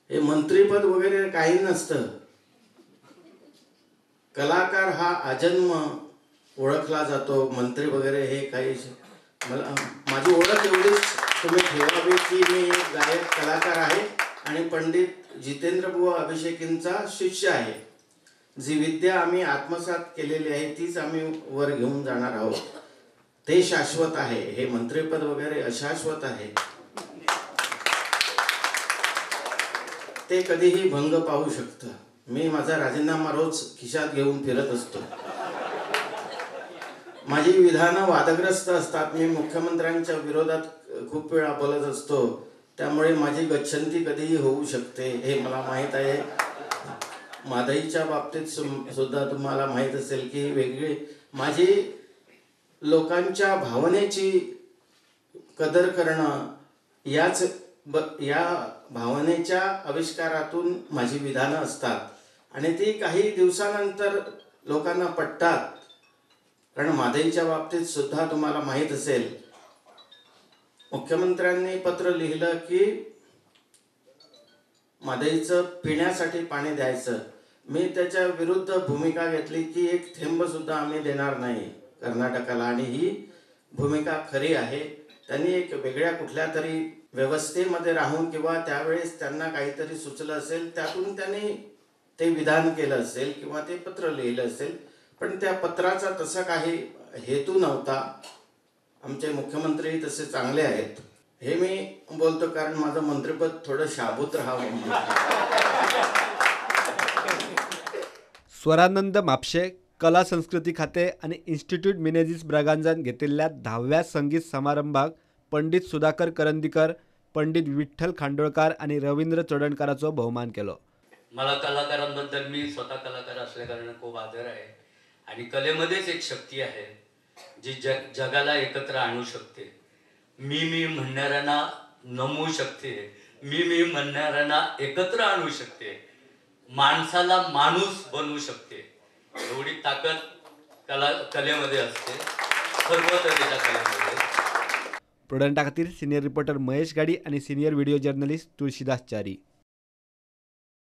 हे मंत्रीपद वगैरे काही नसतं. कलाकार हा आजन्म ओळखला जातो. मंत्री वगैरे हे काही मला माझी ओळख एवढीच तुम्ही ठेवावी की मी एक गायक कलाकार आहे आणि पंडित जितेंद्रबुवा अभिषेकींचा शिष्य आहे. जी विद्या आम्ही आत्मसात केलेली आहे तीच आम्ही वर घेऊन जाणार आहोत. ते शाश्वत आहे. हे मंत्रिपद वगैरे अशाश्वत आहे. ते कधीही भंग पाहू शकतं. मी माझा राजीनामा रोज खिशात घेऊन फिरत असतो. माझी विधानं वादग्रस्त असतात. मी मुख्यमंत्र्यांच्या विरोधात खूप वेळा बोलत असतो. त्यामुळे माझी गच्छंती कधीही होऊ शकते हे मला माहीत आहे. माधईच्या बाबतीत सुद्धा तुम्हाला माहीत असेल की वेगळी माझी लोकांच्या भावनेची कदर करणं या भावनेच्या आविष्कारातून माझी विधानं असतात आणि ती काही दिवसानंतर लोकांना पटतात. कारण माधईच्या बाबतीत सुद्धा तुम्हाला माहीत असेल मुख्यमंत्र्यांनी पत्र लिहिलं की माधईचं पिण्यासाठी पाणी द्यायचं. मी त्याच्या विरुद्ध भूमिका घेतली की एक थेंब सुद्धा आम्ही देणार नाही कर्नाटकाला आणि ही भूमिका खरी आहे. त्यांनी एक वेगळ्या कुठल्या तरी व्यवस्थेमध्ये राहून किंवा त्यावेळेस त्यांना काहीतरी सुचलं असेल त्यातून त्यांनी ते विधान केलं असेल किंवा ते पत्र लिहिलं असेल. पण त्या पत्राचा तसा काही हेतू नव्हता. आमचे मुख्यमंत्री तसे चांगले आहेत हे मी बोलतो कारण माझं मंत्रिपद थोडं शाबूत राहावं. स्वरानंद म्हापशे कला संस्कृती खाते आणि इन्स्टिट्यूट मिनेझिस ब्रगांजान घेतिल्ल्या 10व्या संगीत समारंभाक पंडित सुधाकर करंदीकर, पंडित विठ्ठल खांडोळकार आणि रवींद्र चोडणकरांचो बहुमान केलो. मला कलाकारांबद्दल मी स्वतः कलाकार असल्याकारणाने खूप आदर आहे आणि कलेमध्येच एक शक्ती आहे जी जगाला एकत्र आणू शकते. मी म्हणणाऱ्यांना नमवू शकते. मी म्हणणाऱ्यांना एकत्र आणू शकते. माणसाला माणूस बनवू शकते. एवढी ताकद कलेमध्ये असते. सर्व तऱ्हेच्या कलेमध्ये. प्रुडंटा खातीर सिनियर रिपोर्टर महेश गाडी आणि सिनियर व्हिडिओ जर्नलिस्ट तुळशीदास चारी.